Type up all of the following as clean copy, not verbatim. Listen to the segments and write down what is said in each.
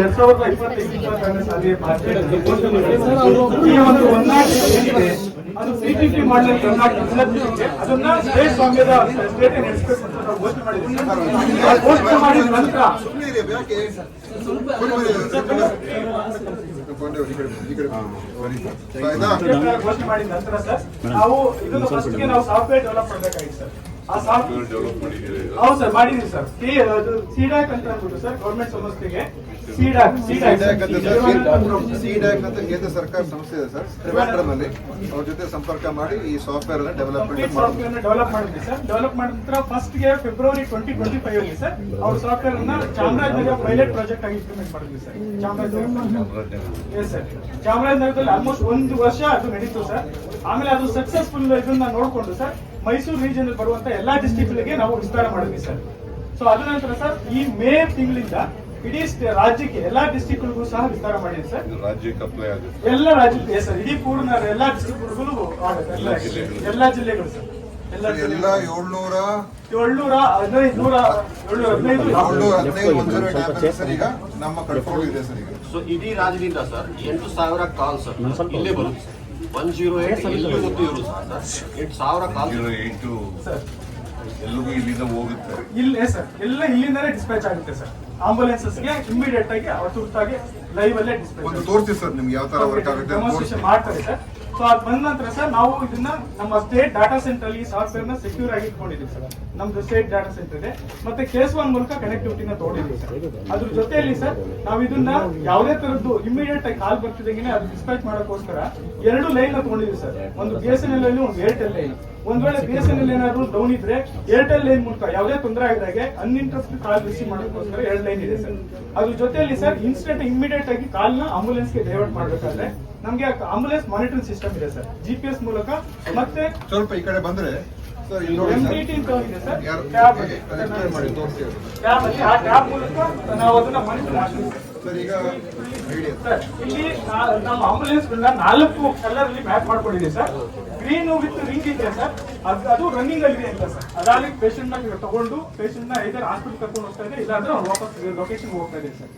2025 ಸಾಲಿಗೆ ಅದು CPP ಮಾಡಲು ಅದನ್ನ ಸ್ಟೇಟ್ ಸ್ವಾಮ್ಯದ ಸ್ಟೇಟ್ ನಡೆಸಬೇಕು ಅಂತ ನಾವು ಘೋಷಣೆ ಮಾಡಿದ್ದೀವಿ. ಘೋಷಣೆ ಮಾಡಿದ ನಂತರ ಘೋಷಣೆ ಮಾಡಿದ ನಂತರ ಸರ್ ನಾವು ಇದನ್ನು ಫಸ್ಟ್ಗೆ ನಾವು ಸಾಫ್ಟ್ವೇರ್ ಡೆವಲಪ್ ಮಾಡಬೇಕಾಗಿತ್ತು ಸರ್. ಆ ಸಾಫ್ಟ್ವೇರ್ ಡೆವಲಪ್ ಮಾಡಿದ್ದೀವಿ. ಹೌದು ಸರ್, ಮಾಡಿದೀವಿ ಸರ್. ಸಿಡಾಕ್ ಅಂತ ಅಂದ್ಬಿಟ್ಟು ಸರ್ ಗೌರ್ಮೆಂಟ್ ಸಂಸ್ಥೆಗೆ ಸಿಡಾಕ್ ಅಂತ ಕೇಂದ್ರ ಸರ್ಕಾರ ಸಂಸ್ಥೆ ಇದೆ ಸರ್. ಟ್ರಿವಾಂಡ್ರಮ್ನಲ್ಲಿ ಅವ್ರ ಜೊತೆ ಸಂಪರ್ಕ ಮಾಡಿ ಈ ಸಾಫ್ಟ್ವೇರ್ ಅನ್ನ ಡೆವಲಪ್ ಮಾಡಿದ್ವಿ ಸರ್. ಡೆವಲಪ್ ಮಾಡಿದ ನಂತರ ಫಸ್ಟ್ ಗೆ ಫೆಬ್ರವರಿ 2025 ಅಲ್ಲಿ ಸರ್ ಅವ್ರ ಸಾಫ್ಟ್ವೇರ್ ಅನ್ನ ಚಾಮರಾಜನಗರ ಪೈಲಟ್ ಪ್ರಾಜೆಕ್ಟ್ ಆಗಿ ಇಂಪ್ಲಿಮೆಂಟ್ ಮಾಡಿದ್ವಿ ಸರ್. ಚಾಮರಾಜನಗರದಲ್ಲಿ ಆಲ್ಮೋಸ್ಟ್ 1 ವರ್ಷ ಅದು ನಡೀತು ಸರ್. ಆಮೇಲೆ ಅದು ಸಕ್ಸಸ್ಫುಲ್ ಇದನ್ನ ನೋಡ್ಕೊಂಡು ಸರ್ ಮೈಸೂರು ರೀಜನ್ ಬರುವಂತ ಎಲ್ಲಾ ಡಿಸ್ಟ್ರಿಕ್ಟ್ ಗೆ ನಾವು ವಿಸ್ತಾರ ಮಾಡಿದ್ವಿ ಸರ್. ಸೊ ಅದ ನಂತರ ಸರ್ ಈ ಮೇ ತಿಂಗಳಿಂದ ಇಡೀ ರಾಜ್ಯಕ್ಕೆ ಎಲ್ಲಾ ಡಿಸ್ಟ್ರಿಕ್ಟ್ ಗಳಿಗೂ ಸಹ ವಿಸ್ತಾರ ಮಾಡಿದೆ ಸರ್. ರಾಜ್ಯಕ್ಕೆ ಅಪ್ಲೈ ಆಗುತ್ತೆ, ಎಲ್ಲ ರಾಜ್ಯಕ್ಕೆ ಸರ್, ಇಡೀ ಪೂರ್ಣ ಎಲ್ಲಾ ಡಿಸ್ಟ್ರಿಕ್ಟ್ ಗಳಿಗೂ ಆಗುತ್ತೆ, ಎಲ್ಲಾ ಜಿಲ್ಲೆಗಳು ಸರ್. ಎಲ್ಲ 715 ಸರ್ ಈಗ ನಮ್ಮ ಕಂಟ್ರೋಲ್ ಇದೆ ಸರ್. ಈಗ ಸೊ ಇಡೀ ರಾಜ್ಯದಿಂದ ಸರ್ 8,000 ಕಾಲ್ ಸರ್ ಇಲ್ಲೇ ಬರುತ್ತೆ ಸರ್. 108 ಇಲ್ಲಿ ಗೊತ್ತು ಇವರು ಸರ್ 8,000 ಕಾಲ್ ಎಲ್ಲರಿಗೂ ಇಲ್ಲಿಂದ ಹೋಗುತ್ತೆ. ಇಲ್ಲೇ ಸರ್ ಎಲ್ಲ ಇಲ್ಲಿಂದಾನೇ ಡಿಸ್ಪ್ಯಾಚ್ ಆಗುತ್ತೆ ಸರ್. ಆಂಬುಲೆನ್ಸಸ್ಗೆ ಇಮಿಡಿಯೇಟ್ ಆಗಿ ತುರ್ತಾಗಿ ಲೈವ್ ಅಲ್ಲೇ ಡಿಸ್ಪ್ಯಾಚ್ ತೋರಿಸ್ತೀವಿ ಸರ್ ನಿಮ್ಗೆ ಯಾವ ತರ ವರ್ಕ್ ಆಗುತ್ತೆ ಮಾಡ್ತಾರೆ ಸರ್. ಸೊ ಅದ್ ಬಂದ ನಂತರ ಸರ್ ನಾವು ಇದನ್ನ ನಮ್ಮ ಸ್ಟೇಟ್ ಡಾಟಾ ಸೆಂಟರ್ ಅಲ್ಲಿ ಸಾಫ್ಟ್ವೇರ್ ನ ಸೆಕ್ಯೂರ್ ಆಗಿ ಇಟ್ಕೊಂಡಿದ್ದೀವಿ ಸರ್. ನಮ್ದು ಸ್ಟೇಟ್ ಡಾಟಾ ಸೆಂಟರ್ ಇದೆ, ಮತ್ತೆ KS1 ಮೂಲಕ ಕನೆಕ್ಟಿವಿಟಿನ ತಗೊಂಡಿದ್ದೀವಿ ಸರ್. ಅದ್ರ ಜೊತೆಯಲ್ಲಿ ಸರ್ ನಾವು ಇದನ್ನ ಯಾವುದೇ ತರದ್ದು ಇಮಿಡಿಯೇಟ್ ಆಗಿ ಕಾಲ್ ಬರ್ತಿದಂಗೆ ಅದು ಡಿಸ್ಪ್ಯಾಚ್ ಮಾಡೋಕ್ಕೋಸ್ಕರ 2 ಲೈನ್ ನ ತಗೊಂಡಿದ್ದೀವಿ ಸರ್. ಒಂದು BSNL ಅಲ್ಲಿ, ಒಂದು ಏರ್ಟೆಲ್ ಲೈನ್. ಒಂದ್ ವೇಳೆ BSNL ಏನಾದ್ರು ಡೌನ್ ಇದ್ರೆ ಏರ್ಟೆಲ್ ಲೈನ್ ಮೂಲಕ ಯಾವುದೇ ತೊಂದರೆ ಆಗಿದಾಗೆ ಅನ್ಇಂಟರಪ್ಟೆಡ್ ಕಾಲ್ ರಿಸೀವ್ ಮಾಡೋಕ್ಕೋಸ್ಕರ 2 ಲೈನ್ ಇದೆ ಸರ್. ಅದ್ರ ಜೊತೆಯಲ್ಲಿ ಸರ್ ಇನ್ಸ್ಟೆಂಟ್ ಇಮಿಡಿಯೇಟ್ ಆಗಿ ಕಾಲ್ ನ ಆಂಬುಲೆನ್ಸ್ ಗೆ ಡೈವರ್ಟ್ ಮಾಡ್ಬೇಕಾದ್ರೆ ನಮ್ಗೆ ಆಂಬುಲೆನ್ಸ್ ಮಾನಿಟರಿಂಗ್ ಸಿಸ್ಟಮ್ ಇದೆ ಸರ್, GPS ಮೂಲಕ. ಮತ್ತೆ ಸ್ವಲ್ಪ ಈ ಕಡೆ ಬಂದ್ರೆ MPT ಇದೆ ಸರ್, ಟ್ಯಾಬ್ ಅಲ್ಲಿ ಆ ಟ್ಯಾಬ್ ಮೂಲಕ ನಾವು ಅದನ್ನ ಮಾನಿಟರ್ ಮಾಡ್ತೀವಿ ಸರ್. ಈಗ ಇಲ್ಲಿ ನಮ್ಮ ಆಂಬುಲೆನ್ಸ್ 4 ಕಲರ್ ಅಲ್ಲಿ ಮ್ಯಾಪ್ ಮಾಡ್ಕೊಂಡಿದೆ ಸರ್. ಗ್ರೀನ್ ವಿತ್ ರಿಂಗ್ ಇದೆ ಸರ್, ಅದು ರನ್ನಿಂಗ್ ಅಲ್ಲಿ ಇದೆ ಅಂತ ಸರ್. ಅದಾಗಿ ಪೇಷಂಟ್ ನ ತಗೊಂಡು ಪೇಷಂಟ್ ನ ಐದರ್ ಹಾಸ್ಪಿಟಲ್ ಕರ್ಕೊಂಡು ಹೋಗ್ತಾ ಇದೆ, ಇಲ್ಲಾಂದ್ರೆ ವಾಪಸ್ ಲೊಕೇಶನ್ ಹೋಗ್ತಾ ಇದೆ ಸರ್.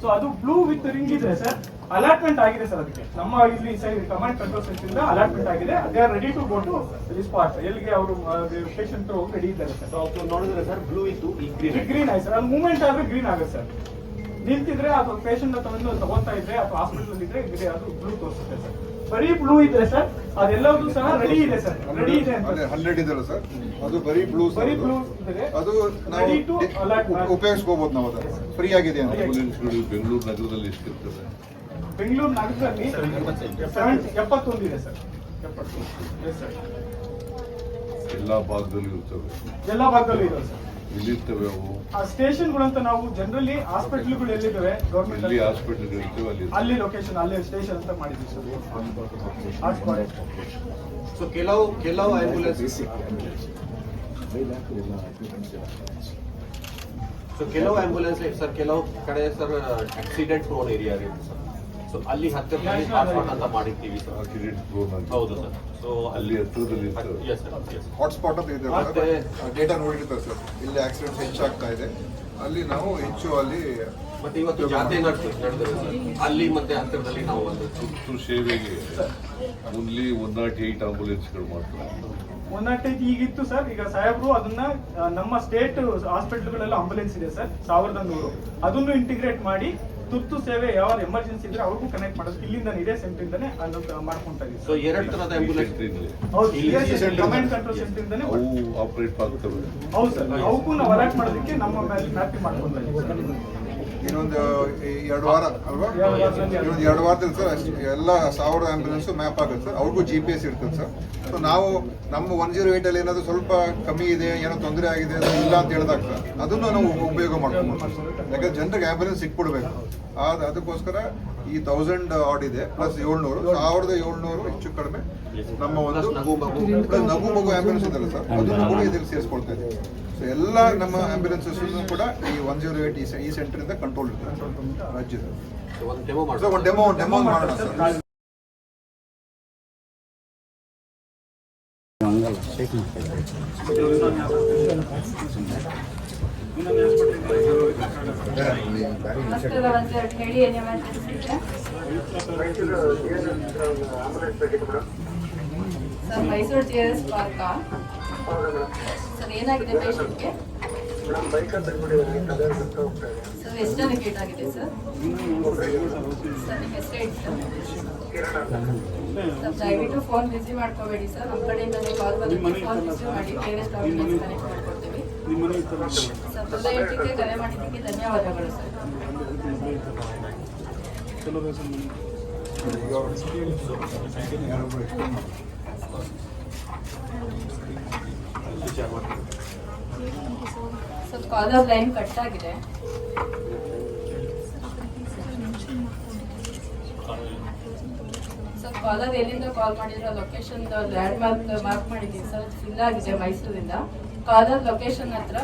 ಸೊ ಅದು ಬ್ಲೂ ವಿತ್ ರಿಂಗ್ ಇದೆ ಸರ್, ಅಲಾಟ್ಮೆಂಟ್ ಆಗಿದೆ ಸರ್. ಅದಕ್ಕೆ ನಮ್ಮ ಇಲ್ಲಿ ಕಮಾಂಡ್ ಕಂಟ್ರೋಲ್ ಸೆಂಟರ್ ಇಂದ ಅಲಾಟ್ಮೆಂಟ್ ಆಗಿದೆ. They are ready to go to spot ಎಲ್ಲಿಗೆ ಅವರು ಪೇಷಂಟ್ ರೆಡಿ ಇದ್ದಾರೆ ಸರ್. ನೋಡಿದ್ರೆ ಸರ್ ಬ್ಲೂ ಇತ್ತು ಗ್ರೀನ್ ಆಯ್ತು ಸರ್. ಅದು ಮೂವ್ಮೆಂಟ್ ಆದ್ರೆ ಗ್ರೀನ್ ಆಗುತ್ತೆ ಸರ್. ನಿಂತಿದ್ರೆ ಅದು ಪೇಷಂಟ್ ತಗೊಂತಾ ಇದ್ರೆ ಅಥವಾ ಹಾಸ್ಪಿಟಲ್ ಇದ್ರೆ ಅದು ಬ್ಲೂ ತೋರಿಸುತ್ತೆ ಸರ್. ಬರೀ ಬ್ಲೂ ಇದೆ ಸರ್, ಅದೆಲ್ಲವೂ ಸಹ ರೆಡಿ ಇದೆ ಸರ್. ರೆಡಿ ಇದೆ ಅಂತ 100 ಇದೆಲ್ಲ ಸರ್, ಅದು ಬರೀ ಬ್ಲೂ ಇದೆ. ಅದು ರೆಡಿ ಟು ಅಲಾಟ್ ಉಪಯೋಗಿಸಬಹುದು ನಾವು. ಅದು ಫ್ರೀ ಆಗಿದೆ. ಬೆಂಗಳೂರು ನಗರದಲ್ಲಿ ಎಷ್ಟಿರ್ತದೆ? ಬೆಂಗಳೂರು ನಗರದಲ್ಲಿ 71 ಇದೆ ಸರ್. 70 ಸರ್. ಎಲ್ಲಾ ಭಾಗದಲ್ಲೂ ಇರ್ತವೆ. ಎಲ್ಲಾ ಭಾಗದಲ್ಲೂ ಇದೆ ಸರ್. ಇಲ್ಲಿರ್ತವೆ ಅವು ಸ್ಟೇಷನ್ಗಳು ಅಂತ ನಾವು ಜನರಲಿ ಹಾಸ್ಪಿಟಲ್ಗಳು ಎಲ್ಲಿದ್ದಾವೆ ಗೌರ್ಮೆಂಟ್ ಹಾಸ್ಪಿಟಲ್ ಅಲ್ಲಿ ಲೊಕೇಶನ್ ಅಲ್ಲಿ ಸ್ಟೇಷನ್ ಅಂತ ಮಾಡಿದ್ವಿ ಸರ್. ಸೊ ಕೆಲವು ಆಂಬ್ಯುಲೆನ್ಸ್ ಸರ್ ಕೆಲವು ಕಡೆ ಸರ್ ಆಕ್ಸಿಡೆಂಟ್ ಪ್ರೋನ್ ಏರಿಯಾ ಆಗಿದೆ ಸರ್. ಸೊ ಅಲ್ಲಿ ಹತ್ತಿರದಲ್ಲಿ ಹಾಟ್ಸ್ಪಾಟ್ ಅಂತ ಮಾಡಿರ್ತೀವಿ ಸರ್. ಹೌದು ಸರ್. ಸೊ ಅಲ್ಲಿ ಹತ್ತಿರದಲ್ಲಿ ಹಾಟ್ಸ್ಪಾಟ್ ಅಂತ ಇದೆ. ಮತ್ತೆ ಡೇಟಾ ನೋಡಿರ್ತಾರೆ ಸರ್, ಇಲ್ಲಿ ಆಕ್ಸಿಡೆಂಟ್ಸ್ ಹೆಚ್ಚಾಗ್ತಾ ಇದೆ, ಅಲ್ಲಿ ನಾವು ಹೆಚ್ಚು ಅಲ್ಲಿ. ಮತ್ತೆ ಇವತ್ತು ಜಾತಿ ನಡೆದಿದೆ ಸರ್ ಅಲ್ಲಿ ಮತ್ತೆ ಹತ್ತಿರದಲ್ಲಿ ನಾವು ಒಂದು ತುರ್ತು ಸೇವೆಗೆ ಓನ್ಲಿ 108 ಆಂಬುಲೆನ್ಸ್ಗಳು ಮಾಡ್ತಾರೆ. 108 ಈಗಿತ್ತು ಸರ್. ಈಗ ಸಾಹೇಬ್ರು ಅದನ್ನ ನಮ್ಮ ಸ್ಟೇಟ್ ಹಾಸ್ಪಿಟಲ್ಗಳೆಲ್ಲ ಆಂಬುಲೆನ್ಸ್ ಇದೆ ಸರ್ 1100, ಅದನ್ನು ಇಂಟಿಗ್ರೇಟ್ ಮಾಡಿ ತುರ್ತು ಸೇವೆ ಯಾವ ಎಮರ್ಜೆನ್ಸಿ ಇದ್ರೆ ಅವ್ರಿಗೂ ಕನೆಕ್ಟ್ ಮಾಡೋದು ಇಲ್ಲಿಂದ ಇದೇ ಸೆಂಟರ್ ಇಂದಾನೆ ಮಾಡ್ಕೊಂತಾ ಇದೀವಿ. ಸೊ 2 ತರದ ಆಂಬ್ಯುಲೆನ್ಸ್ ಕಮಾಂಡ್ ಕಂಟ್ರೋಲ್ ಸೆಂಟರ್ ಇಂದಾನೆ ಆಪರೇಟ್ ಆಗ್ತವೆ. ಹೌದು ಸರ್, ಅವಕ್ಕೂ ನಾವು ಅಲರ್ಟ್ ಮಾಡೋದಕ್ಕೆ ನಮ್ಮ ಮ್ಯಾಪಿಂಗ್ ಮಾಡ್ಕೊಂತಾ ಇದೀವಿ. ಇನ್ನೊಂದು 2 ವಾರ ಅಲ್ವಾ? ಇನ್ನೊಂದು 2 ವಾರದಲ್ಲಿ ಸರ್ ಎಲ್ಲ 1000 ಆಂಬ್ಯುಲೆನ್ಸ್ ಮ್ಯಾಪ್ ಆಗುತ್ತೆ ಸರ್. ಅವ್ರಿಗೂ GPS ಇರ್ತದೆ ಸರ್. ಸೊ ನಾವು ನಮ್ಮ 108 ಅಲ್ಲಿ ಏನಾದ್ರು ಸ್ವಲ್ಪ ಕಮ್ಮಿ ಇದೆ, ಏನೋ ತೊಂದರೆ ಆಗಿದೆ ಇಲ್ಲ ಅಂತ ಹೇಳಿದಾಗ ಸರ್ ಅದನ್ನು ನಾವು ಉಪಯೋಗ ಮಾಡ್ಕೊಬೋದು. ಯಾಕಂದ್ರೆ ಜನರಿಗೆ ಆಂಬ್ಯುಲೆನ್ಸ್ ಸಿಕ್ಬಿಡ್ಬೇಕು. ಅದಕ್ಕೋಸ್ಕರ ಈ 1000 ಆಡ್ ಇದೆ ಪ್ಲಸ್ 700 1700 ಹೆಚ್ಚು ಕಡಿಮೆ ನಮ್ಮ ಒಂದು ನಗು ಮಗು ಆಂಬ್ಯುಲೆನ್ಸ್ ಇದೆಲ್ಲ ಸರ್, ಅದನ್ನು ಕೂಡ ಇದರಲ್ಲಿ ಸೇರಿಸ್ಕೊಳ್ತಾ ಇದ್ದೀವಿ. ಸೊ ಎಲ್ಲ ನಮ್ಮ ಆಂಬ್ಯುಲೆನ್ಸಸ್ ಕೂಡ ಈ 108 ಈ ಸೆಂಟರ್ ಇಂದ ಕಂಟ್ರೋಲ್ ಇರ್ತದೆ ರಾಜ್ಯದ. ಒಂದು ಡೆಮೋ ಮಾಡೋಣ ಸರ್. ನಮಸ್ಕಾರ ಒಂದು ಹೇಳಿ ಏನು ಎಮರ್ಜೆನ್ಸಿ ಇದೆ ಸರ್ ಮೈಸೂರು GRS ಪಾರ್ಕಾ ಸರ್ ಏನಾಗಿದೆ ಪೇಷಂಟ್ಗೆ ಸರ್ ಎಷ್ಟು ಜನಕ್ಕೆ ಏಟ್ ಆಗಿದೆ ಸರ್ ಸರ್ ನಿಮ್ಮ ಹೆಸರು ಹೇಳಿ ಸರ್ ದಯವಿಟ್ಟು ಫೋನ್ ಬಿಸಿ ಮಾಡ್ಕೋಬೇಡಿ ಸರ್ ನಮ್ಮ ಕಡೆಯಿಂದಲೇ ಕಾಲ್ ಬಂದಿದ್ದು ಫೋನ್ ಬಿಸಿ ಮಾಡಿ ಬೇರೆಸ್ಟ್ ಆಂಬುಲೆನ್ಸ್ ಕನೆಕ್ಟ್ ಮಾಡ್ಕೊಡ್ತೀವಿ ಸರ್ ಮೊದಲಕ್ಕೆ ಕರೆ ಮಾಡಿದ್ದಕ್ಕೆ ಧನ್ಯವಾದಗಳು sir sir caller line cut ಆಗಿದೆ ಸರ್ ಕಾಲರ್ ಎಲ್ಲಿಂದ ಕಾಲ್ ಮಾಡಿದ್ರೆ ಲೊಕೇಶನ್ ಲ್ಯಾಂಡ್ ಮಾರ್ಕ್ ಮಾಡಿದ್ದೀವಿ ಸರ್ ಫಿಲ್ ಆಗಿದೆ ಮೈಸೂರಿಂದ ಕಾಲರ್ ಲೊಕೇಶನ್ ಹತ್ರ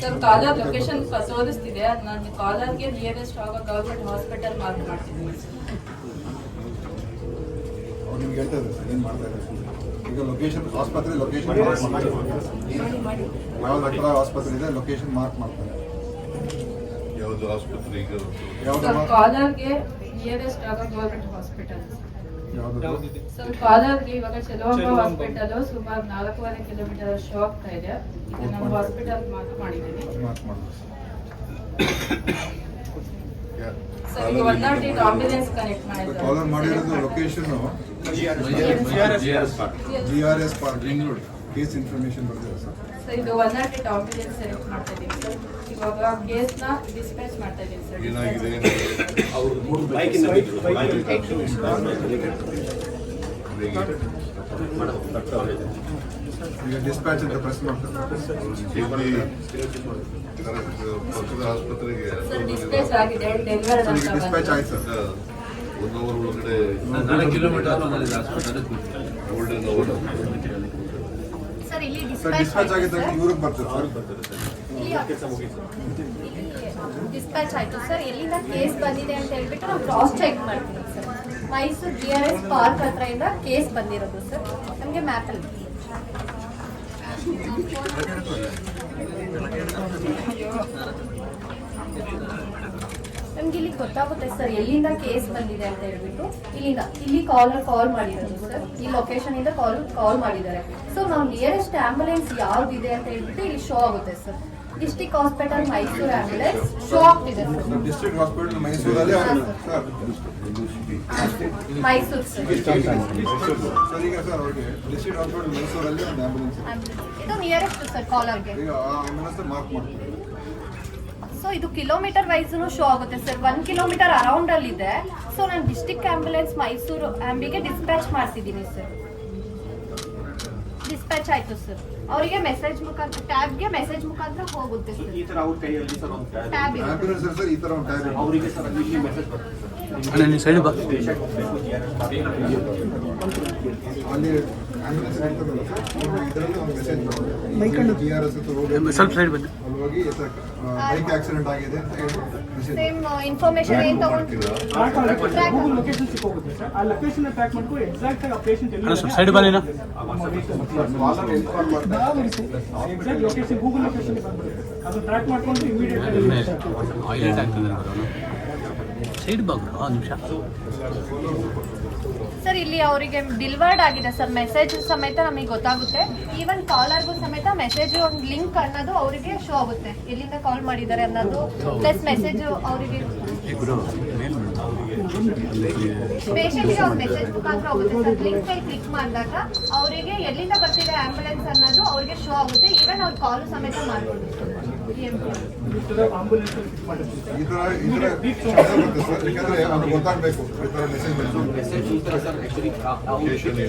ಸರ್ ಕಾಲರ್ ಲೊಕೇಶನ್ ತೋರಿಸ್ತಿದೆ ಅದು ನಾನು ಕಾಲರ್ಗೆ ನಿಯರೆಸ್ಟ್ ಆಗೋ ಗೌರ್ಮೆಂಟ್ ಹಾಸ್ಪಿಟಲ್ ಮಾರ್ಕ್ ಮಾಡ್ತಿದ್ದೀನಿ ನಿಮ್ಗೆ ಹೇಳ್ತಾರೆ ಸರ್ ಏನು ಮಾಡ್ತಾ ಇದ್ದಾರೆ ಈಗ ಲೊಕೇಶನ್ ಆಸ್ಪತ್ರೆ ಲೊಕೇಶನ್ ಯಾವ ಹತ್ರ ಆಸ್ಪತ್ರೆ ಇದೆ ಲೊಕೇಶನ್ ಮಾರ್ಕ್ ಮಾಡ್ತಾರೆ ಯಾವುದು ಆಸ್ಪತ್ರೆ ಈಗ ಯಾವ್ದು ಕಾಲರ್ಗೆ ನಿಯರೆಸ್ಟ್ ಆಗೋ ಗೌರ್ಮೆಂಟ್ ಹಾಸ್ಪಿಟಲ್ ಯಾವ್ದು ಸರ್ ಕಾಲರ್ಗೆ ಇವಾಗ ಚೆಲುವಂಬ ಹಾಸ್ಪಿಟಲ್ ಸುಮಾರು 4.5 ಕಿಲೋಮೀಟರ್ ಶೋ ಆಗ್ತಾ ಇದೆ ಇದು ನಮ್ಮ ಹಾಸ್ಪಿಟಲ್ ಮಾರ್ಕ್ ಮಾಡಿದ್ದೀನಿ ಮಾರ್ಕ್ ಮಾಡ್ತಾರೆ ಸರ್ ಈಗ 108 ಆಂಬ್ಯುಲೆನ್ಸ್ ಕನೆಕ್ಟ್ ಕಾಲರ್ ಮಾಡಿರೋದು location GRS park Bengaluru case information ಬರ್ತಿದೆ ಸರ್ ಸರ್ ಇದು 108 ಆಂಬ್ಯುಲೆನ್ಸ್ ಸೆಲೆಕ್ಟ್ ಮಾಡ್ತಾ ಇದ್ದೀನಿ ಸರ್ ಇವಾಗ ಕೇಸ್ನ ಡಿಸ್ಪ್ಯಾಚ್ ಮಾಡ್ತಾ ಇದ್ದೀನಿ ಸರ್ ಏನಾಗಿದೆ ಈಗ ಡಿಸ್ಪ್ಯಾಚ್ ಅಂತ ಪ್ರೆಸ್ ಮಾಡ್ತಾರೆ ಇಲ್ಲಿ ಪಕ್ಕದ ಆಸ್ಪತ್ರೆಗೆ ಸರ್ ಡಿಸ್ಪ್ಯಾಚ್ ಆಗಿದೆ ಡೆಲಿವರ್ಡ್ ಈಗ ಡಿಸ್ಪ್ಯಾಚ್ ಅಂತ ಆಯ್ತು ಸರ್ 1 ಅವರ್ ಒಳಗಡೆ 4 ಕಿಲೋಮೀಟರ್ ಗೋಲ್ಡನ್ ಅವರ್ ಸರ್ ಇಲ್ಲಿ ಸರ್ ಡಿಸ್ಪ್ಯಾಚ್ ಆಗಿದ್ದ ಇವ್ರಿಗೆ ಬರ್ತದೆ ಡಿಸ್ಪ್ಯಾಚ್ ಆಯ್ತು ಸರ್ ಎಲ್ಲಿಂದ ಕೇಸ್ ಬಂದಿದೆ ಅಂತ ಹೇಳ್ಬಿಟ್ಟು ನಾವು ಕ್ರಾಸ್ ಚೆಕ್ ಮಾಡ್ತೀವಿ ಸರ್ ಮೈಸೂರು GRS ಪಾರ್ಕ್ ಹತ್ರ ಇಂದ ಕೇಸ್ ಬಂದಿರೋದು ಸರ್ ನಮಗೆ ಮ್ಯಾಪಲ್ಲಿ ನಮ್ಗೆ ಇಲ್ಲಿ ಗೊತ್ತಾಗುತ್ತೆ ಸರ್ ಎಲ್ಲಿಂದ ಕೇಸ್ ಬಂದಿದೆ ಅಂತ ಹೇಳ್ಬಿಟ್ಟು ಇಲ್ಲಿ ಕಾಲ್ ಮಾಡಿರೋದು ಸರ್ ಈ ಲೊಕೇಶನ್ ಇಂದ ಕಾಲ್ ಮಾಡಿದ್ದಾರೆ ಸೊ ನಾವು ನಿಯರೆಸ್ಟ್ ಆಂಬುಲೆನ್ಸ್ ಯಾವ್ದಿದೆ ಅಂತ ಹೇಳ್ಬಿಟ್ಟು ಇಲ್ಲಿ ಶೋ ಆಗುತ್ತೆ sir district hospital Mysuru ambulance show ಆಗ್ತಿದೆ ಸರ್ ಡಿಸ್ಟ್ರಿಕ್ಟ್ ಹಾಸ್ಪಿಟಲ್ ಮೈಸೂರಲ್ಲಿ ಸರ್ ಮೈಸೂರು ಸರ್ ಸರ್ ಈಗ ಸರ್ ಅವ್ರಿಗೆ ಡಿಸ್ಟ್ರಿಕ್ಟ್ ಹಾಸ್ಪಿಟಲ್ ಮೈಸೂರಲ್ಲಿ ಒಂದು ಆಂಬುಲೆನ್ಸ್ ಇದು ನಿಯರೆಸ್ಟ್ ಸರ್ ಕಾಲರ್ಗೆ ಈಗ ಆ ಆಂಬುಲೆನ್ಸ್ ಮಾರ್ಕ್ ಮಾಡ್ತಾರೆ ಸೊ ಇದು ಕಿಲೋಮೀಟರ್ ವೈಸ್ನು ಶೋ ಆಗುತ್ತೆ ಸರ್ 1 ಕಿಲೋಮೀಟರ್ ಅರೌಂಡ್ ಅಲ್ಲಿ ಇದೆ ಸೊ ನಾನು ಡಿಸ್ಟ್ರಿಕ್ಟ್ ಆಂಬುಲೆನ್ಸ್ ಮೈಸೂರು ಆಂಬಿಗೆ ಡಿಸ್ಪ್ಯಾಚ್ ಮಾಡ್ತಿದ್ದೀನಿ ಸರ್ ಡಿಸ್ಪ್ಯಾಚ್ ಆಯ್ತು ಸರ್ ಅವರಿಗೆ ಮೆಸೇಜ್ ಮುಖಾಂತರ ಟ್ಯಾಬ್ಗೆ ಮೆಸೇಜ್ ಮುಖಾಂತರ ಹೋಗುತ್ತೆ ಸರ್ ಈ ತರ ಅವ್ರ ಕೈಯಲ್ಲಿ ಸರ್ ಒಂದು ಟ್ಯಾಬ್ ಇದೆ ಆಂಬುಲೆನ್ಸ್ ಸರ್ ಈ ತರ ಒಂದು ಟೈರ್ ಅವರಿಗೆ ಸರ್ ಇಲ್ಲಿ ಮೆಸೇಜ್ ಬರುತ್ತೆ ಸರ್ ಅಲ್ಲಿ ಆಂಬುಲೆನ್ಸ್ ಇರ್ತದಲ್ಲ ಸರ್ ಇದರಲ್ಲಿ ಒಂದು ಮೆಸೇಜ್ ಬರುತ್ತೆ GRS ಸ್ವಲ್ಪ ಸೈಡ್ ಬನ್ನಿ ಅಲ್ಲಿ ಹೋಗಿ ಬೈಕ್ ಆಕ್ಸಿಡೆಂಟ್ ಆಗಿದೆ ಅಂತ ಹೇಳಿ ಮೆಸೇಜ್ ಸೇಮ್ ಇನ್ಫಾರ್ಮೇಶನ್ ಏನ್ ತಗೊಂಡು ಗೂಗಲ್ ಲೊಕೇಶನ್ ಸಿಕ್ಕೋಗುತ್ತೆ ಸರ್ ಆ ಲೊಕೇಶನ್ ಟ್ರ್ಯಾಕ್ ಮಾಡ್ಕೊಂಡು ಎಕ್ಸಾಕ್ಟ್ ಆಗಿ ಆ ಪೇಷಂಟ್ ಎಲ್ಲಿ ಸ್ವಲ್ಪ ಸೈಡ್ ಬನ್ನಿ ಎಕ್ಸಾಕ್ಟ್ ಲೊಕೇಶನ್ ಗೂಗಲ್ ಲೊಕೇಶನ್ ಬಂದ್ಬಿಡುತ್ತೆ ಅದು ಟ್ರ್ಯಾಕ್ ಮಾಡ್ಕೊಂಡು ಇಮಿಡಿಯೇಟ್ ಹೈಲೈಟ್ ಆಗ್ತದೆ ಸೈಡ್ ಬಾಗ್ರು ನಿಮಿಷ ಸರ್ ಇಲ್ಲಿ ಅವರಿಗೆ ಡಿಲಿವರ್ಡ್ ಆಗಿದೆ ಸರ್ ಮೆಸೇಜ್ ಸಮೇತ ನಮಗೆ ಗೊತ್ತಾಗುತ್ತೆ ಈವನ್ ಕಾಲರ್ಗೂ ಸಮೇತ ಮೆಸೇಜ್ ಒಂದು ಲಿಂಕ್ ಅನ್ನೋದು ಅವರಿಗೆ ಶೋ ಆಗುತ್ತೆ ಎಲ್ಲಿಂದ ಕಾಲ್ ಮಾಡಿದ್ದಾರೆ ಅನ್ನೋದು ಪ್ಲಸ್ ಮೆಸೇಜ್ ಅವರಿಗೆ ಪೇಷಂಟ್ಗೆ ಒಂದು ಮೆಸೇಜ್ ಮುಖಾಂತರ ಹೋಗುತ್ತೆ ಸರ್ ಲಿಂಕ್ ಮೇಲೆ ಕ್ಲಿಕ್ ಮಾಡಿದಾಗ ಅವರಿಗೆ ಎಲ್ಲಿಂದ ಬರ್ತಿದೆ ಆಂಬುಲೆನ್ಸ್ ಅನ್ನೋದು ಅವರಿಗೆ ಶೋ ಆಗುತ್ತೆ ಈವನ್ ಅವ್ರ ಕಾಲು ಸಮೇತ ಮಾಡ್ಬೋದು ಆಂಬುಲೆನ್ಸ್ ಈ ತರ ಬರುತ್ತೆ ಸರ್ ಯಾಕಂದ್ರೆ ಅವ್ರಿಗೆ ಗೊತ್ತಾಗಬೇಕು ಈ ತರ ಮೆಸೇಜ್ ಮೆಸೇಜ್ ಈ ತರ ಸರ್ ಆಕ್ಚುಲಿ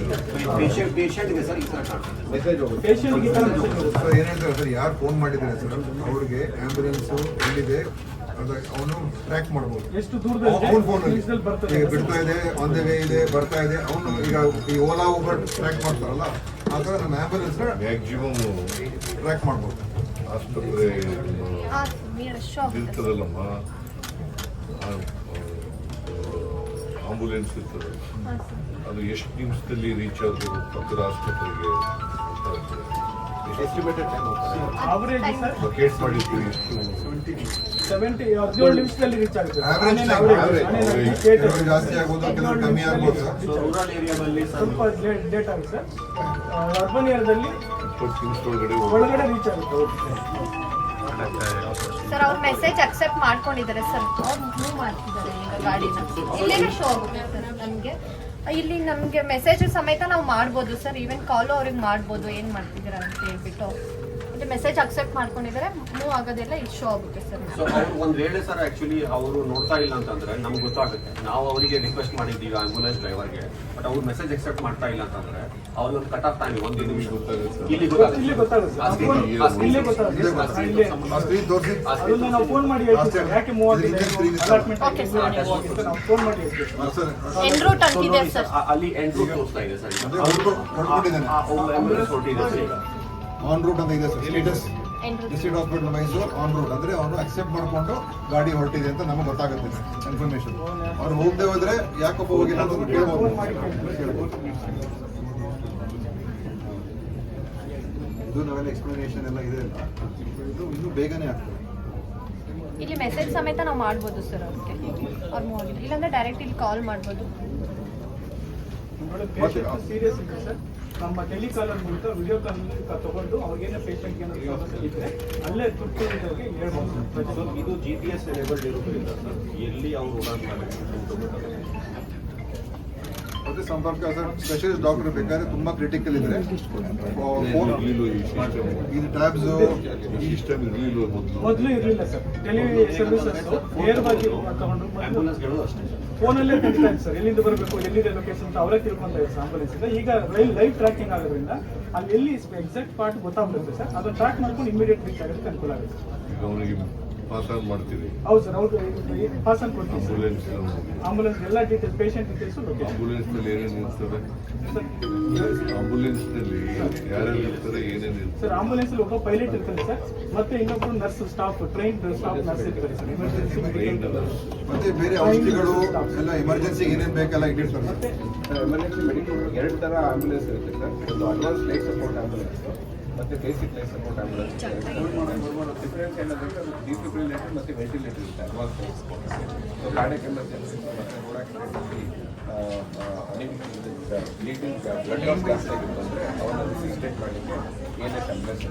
ಪೇಷಂಟ್ಗೆ ಸರ್ ಈ ತರ ಕಾಣ್ತದೆ ಮೆಸೇಜ್ ಹೋಗುತ್ತೆ ಪೇಷಂಟ್ಗೆ ಸರ್ ಏನ್ ಹೇಳ್ತಾರೆ ಸರ್ ಯಾರು ಫೋನ್ ಮಾಡಿದ್ದಾರೆ ಸರ್ ಅವ್ರಿಗೆ ಆಂಬುಲೆನ್ಸ್ ಎಲ್ಲಿದೆ ಅವನು ಟ್ರ್ಯಾಕ್ ಮಾಡ್ಬೋದು ಎಷ್ಟು ದೂರದಲ್ಲಿ ಅವನ ಫೋನಲ್ಲಿ ಬರ್ತದೆ ಈಗ ಬಿಡ್ತಾ ಇದೆ ಆನ್ ದ ವೇ ಇದೆ ಬರ್ತಾ ಇದೆ ಅವನು ಈಗ ಈ ಓಲಾ ಊಬರ್ ಟ್ರ್ಯಾಕ್ ಮಾಡ್ತಾರಲ್ಲ ಆ ಥರ ನಮ್ಮ ಆಂಬುಲೆನ್ಸ್ ಮ್ಯಾಕ್ಸಿಮಮ್ ಟ್ರ್ಯಾಕ್ ಮಾಡ್ಬೋದು ಆಸ್ಪತ್ರೆ ಶೋ ಆಗುತ್ತೆ ಇರ್ತದಲ್ಲಮ್ಮ ಆಂಬುಲೆನ್ಸ್ ಇರ್ತದೆ ಅದು ಎಷ್ಟು ನಿಮಿಷದಲ್ಲಿ ರೀಚ್ ಆದರೂ ಪಕ್ಕದ ಆಸ್ಪತ್ರೆಗೆ ಅಂತ estimated time average sir bucket ಮಾಡಿರ್ತೀವಿ ಎಷ್ಟು 17 ನಿಮಿಷದಲ್ಲಿ ರೀಚ್ ಆಗುತ್ತೆ Average time, average. ಕೆಲವರು ಜಾಸ್ತಿ ಆಗ್ಬೋದು ಕೆಲವರು ಕಮ್ಮಿ ಆಗ್ಬೋದು ಸರ್. ಸೊ ರೂರಲ್ ಏರಿಯಾದಲ್ಲಿ ಸ್ವಲ್ಪ ಲೇಟ್ ಆಗುತ್ತೆ ಸರ್. ಅರ್ಬನ್ ಏರಿಯಾದಲ್ಲಿ 20 ನಿಮಿಷದೊಳಗಡೆ ಒಳಗಡೆ ರೀಚ್ ಆಗುತ್ತೆ. ಸರ್ ಅವ್ರ ಮೆಸೇಜ್ ಅಕ್ಸೆಪ್ಟ್ ಮಾಡ್ಕೊಂಡಿದ್ದಾರೆ ಸರ್, ಅವ್ರು ಮೂವ್ ಮಾಡ್ತಿದ್ದಾರೆ ಈಗ ಗಾಡಿನ. ಇಲ್ಲೇನೆ ಶೋ ಆಗುತ್ತೆ ಸರ್ ನಮಗೆ. ಇಲ್ಲಿ ನಮಗೆ ಮೆಸೇಜ್ ಸಮೇತ ನಾವು ಮಾಡ್ಬೋದು ಸರ್, ಈವನ್ ಕಾಲು ಅವ್ರಿಗೆ ಮಾಡ್ಬೋದು ಏನು ಮಾಡ್ತಿದ್ದೀರಾ ಅಂತ ಹೇಳ್ಬಿಟ್ಟು. ಇಲ್ಲಿ ಮೆಸೇಜ್ ಅಕ್ಸೆಪ್ಟ್ ಮಾಡ್ಕೊಂಡಿದ್ದಾರೆ, ಮೂವ್ ಆಗೋದೆಲ್ಲ ಇಲ್ಲಿ ಶೋ ಆಗುತ್ತೆ ಸರ್. ಸೊ ಅವ್ರು ಒಂದ್ ವೇಳೆ ಸರ್ ಆಕ್ಚುಲಿ ಅವರು ನೋಡ್ತಾ ಇಲ್ಲ ಅಂತಂದ್ರೆ ನಮ್ಗೆ ಗೊತ್ತಾಗುತ್ತೆ. ನಾವು ಅವರಿಗೆ ರಿಕ್ವೆಸ್ಟ್ ಮಾಡಿದ್ದೀವಿ ಆಂಬುಲೆನ್ಸ್ ಡ್ರೈವರ್ಗೆ, ಬಟ್ ಅವ್ರು ಮೆಸೇಜ್ ಅಕ್ಸೆಪ್ಟ್ ಮಾಡ್ತಾ ಇಲ್ಲ ಅಂತಂದ್ರೆ ಅವ್ರೊಂದು ಕಟ್ ಆಫ್ ಟೈಮ್ 1 ನಿಮಿಷ ಇಲ್ಲಿ ಇಲ್ಲಿ ಗೊತ್ತಾಗುತ್ತೆ ಸರ್. ಇಲ್ಲೇ ಗೊತ್ತಾಗುತ್ತೆ. ಇಲ್ಲೇ ಆ ಸ್ಕ್ರೀನ್ ತೋರಿಸಿ. ಅದನ್ನ ನಾವು ಫೋನ್ ಮಾಡಿ ಹೇಳ್ತೀವಿ ಸರ್, ಯಾಕೆ ಮೂವ್ ಆಗಿಲ್ಲ ಅಲಾಟ್ಮೆಂಟ್ Okay, sir. ನಾವು ಫೋನ್ ಮಾಡಿ ಹೇಳ್ತೀವಿ. ಸರ್ ಎನ್ ರೂಟ್ ಅಂತಿದೆ ಸರ್. ಅಲ್ಲಿ ಎಂಟ್ರಿ ತೋರಿಸ್ತಾ ಇದೆ ಸರ್. ಅದೇ ಹೊರಟ್ಬಿಟ್ಟಿದ್ದಾನೆ. ಆಂಬುಲೆನ್ಸ್ ಹೊರಟಿದೆ ಸರ್ ಈಗ. ಆನ್ ರೂಟ್ ಅಂತ ಇದೆ sir. Status en route district hospital Mysuru on route ಅಂದ್ರೆ ಅವನು ಅಕ್ಸೆಪ್ಟ್ ಮಾಡ್ಕೊಂಡು ಗಾಡಿ ಹೊರಟಿದೆ ಅಂತ ನಮಗೆ ಗೊತ್ತಾಗುತ್ತೆ ಇನ್ಫಾರ್ಮೇಶನ್. ಅವ್ರು ಹೋಗದೆ ಹೋದ್ರೆ ಯಾಕಪ್ಪ ಹೋಗಿಲ್ಲ ಅಂತ ಕೇಳ್ಬೋದು. ಇದು ನಾವೆಲ್ಲ ಎಕ್ಸ್ಪ್ಲನೇಷನ್ ಎಲ್ಲ ಇದೆ ಅಲ್ಲ, ಇದು ಇನ್ನೂ ಬೇಗನೆ ಆಗ್ತದೆ. ಇಲ್ಲಿ ಮೆಸೇಜ್ ಸಮೇತ ನಾವು ಮಾಡ್ಬೋದು ಸರ್ ಅವ್ರಿಗೆ, ಅವ್ರು ಮೂವ್ ಆಗಿಲ್ಲ. ಇಲ್ಲಾಂದ್ರೆ ಡೈರೆಕ್ಟ್ ಇಲ್ಲಿ ಕಾಲ್ ಮಾಡ್ಬೋದು. ಸೀರಿಯಸ್ ಇದೆ ಸರ್. ನಮ್ಮ ಟೆಲಿಕಾಲರ್ ಮೂಲಕ ವಿಡಿಯೋ ಕಾಲ್ ತಗೊಂಡು ಅವ್ರಿಗೇನೇ ಪೇಷಂಟ್ಗೆ ಏನಾದ್ರು ಸಮಸ್ಯೆ ಇದ್ರೆ ಅಲ್ಲೇ ತುರ್ತು ಇದ್ದವ್ರಿಗೆ ಹೇಳ್ಬೋದು. ಇದು GPS ಎನೇಬಲ್ಡ್ ಇರೋದ್ರಿಂದ ಸರ್ ಎಲ್ಲಿ ಅವ್ರು ಓಡಾಡ್ತಾರೆ ಮತ್ತೆ ಸಂಪರ್ಕ ಸರ್. ಸ್ಪೆಷಲಿಸ್ಟ್ ಡಾಕ್ಟರ್ ಬೇಕಾದ್ರೆ ತುಂಬಾ ಕ್ರಿಟಿಕಲ್ ಇದ್ರೆ ಫೋನ್ ಇದು ಟ್ಯಾಬ್ಸ್ ಈ ಸಿಸ್ಟಮ್ ಇರಲಿಲ್ಲ ಮೊದಲು ಇರಲಿಲ್ಲ ಸರ್. ಟೆಲಿ ಸರ್ವಿಸಸ್ ನೇರವಾಗಿ ತಗೊಂಡು ಆಂಬುಲೆನ್ಸ್ಗಳು ಅಷ್ಟೇ ಸರ್. ಫೋನಲ್ಲೇ ಕರೀತಾ ಇತ್ತು ಸರ್, ಎಲ್ಲಿಂದ ಬರಬೇಕು ಎಲ್ಲಿದೆ ಲೊಕೇಶನ್ ಅಂತ ಅವರೇ ತಿಳ್ಕೊಂತ ಇದ್ದಾರೆ ಆಂಬುಲೆನ್ಸ್ ಇಂದ. ಈಗ ಲೈವ್ ಟ್ರ್ಯಾಕಿಂಗ್ ಆಗೋದ್ರಿಂದ ಅಲ್ಲಿ ಎಲ್ಲಿ ಎಕ್ಸಾಕ್ಟ್ ಪಾರ್ಟ್ ಗೊತ್ತಾಗ್ಬಿಡುತ್ತೆ ಸರ್. ಅದನ್ನ ಟ್ರ್ಯಾಕ್ ಮಾಡ್ಕೊಂಡು ಇಮಿಡಿಯೇಟ್ ರೀಚ್ ಆಗೋದಕ್ಕೆ ಅನುಕೂಲ ಆಗುತ್ತೆ. ಈಗ ಅವನಿಗೆ ಪಾಸ್ ಆನ್ ಮಾಡ್ತೀವಿ. ಹೌದು ಸರ್, ಅವ್ರು ಪಾಸ್ ಅನ್ನು ಕೊಡ್ತೀವಿ ಸರ್. ಆಂಬುಲೆನ್ಸ್ ಆಂಬುಲೆನ್ಸ್ ಎಲ್ಲ details, patient details location. Ambulance ನಲ್ಲಿ ಏನೇನು ಇರ್ತದೆ? ಆಂಬುಲೆನ್ಸ್ ನಲ್ಲಿ ಯಾರ್ಯಾರು ಇರ್ತಾರೆ, ಏನೇನು ಇರ್ತದೆ? ಸರ್ ಆಂಬುಲೆನ್ಸ್ ಅಲ್ಲಿ ಒಬ್ಬ ಪೈಲಟ್ ಇರ್ತಾರೆ ಸರ್, ಮತ್ತೆ ಇನ್ನೊಬ್ರು nurse staff, train staff nurse ಇರ್ತಾರೆ ಸರ್. ಎಮರ್ಜೆನ್ಸಿ ಮತ್ತೆ ಬೇರೆ ಔಷಧಿಗಳು ಎಲ್ಲ ಎಮರ್ಜೆನ್ಸಿಗೆ ಏನೇನು ಬೇಕೆಲ್ಲ ಇಟ್ಟಿರ್ತಾರೆ ಸರ್. ಎಮರ್ಜೆನ್ಸಿ ಮೆಡಿಕಲ್ 2 ಥರ ಆಂಬುಲೆನ್ಸ್ ಇರುತ್ತೆ ಸರ್. ಒಂದು ಅಡ್ವಾನ್ಸ್ ಲೈಫ್ ಸಪೋರ್ಟ್ ಆಂಬುಲೆನ್ಸ್ ಮತ್ತು basic life support ambulance. Difference ಏನಂದರೆ ಡಿಫಿಬ್ರಿಲೇಟರ್ ಮತ್ತು ವೆಂಟಿಲೇಟರ್ ಇರುತ್ತೆ advance life support. So cardiac emergency ಮತ್ತು ರೋಡ್ ಆಕ್ಸಿಡೆಂಟಲ್ಲಿ ಬ್ಲೀಡಿಂಗ್ ಬ್ಲಡ್ ಲಾಸ್ ಜಾಸ್ತಿ ಆಗಿತ್ತು ಅಂದರೆ ಅವರನ್ನು ಸಿಸ್ಟೇಟ್ ಮಾಡಲಿಕ್ಕೆ ALS ಆಂಬುಲೆನ್ಸ್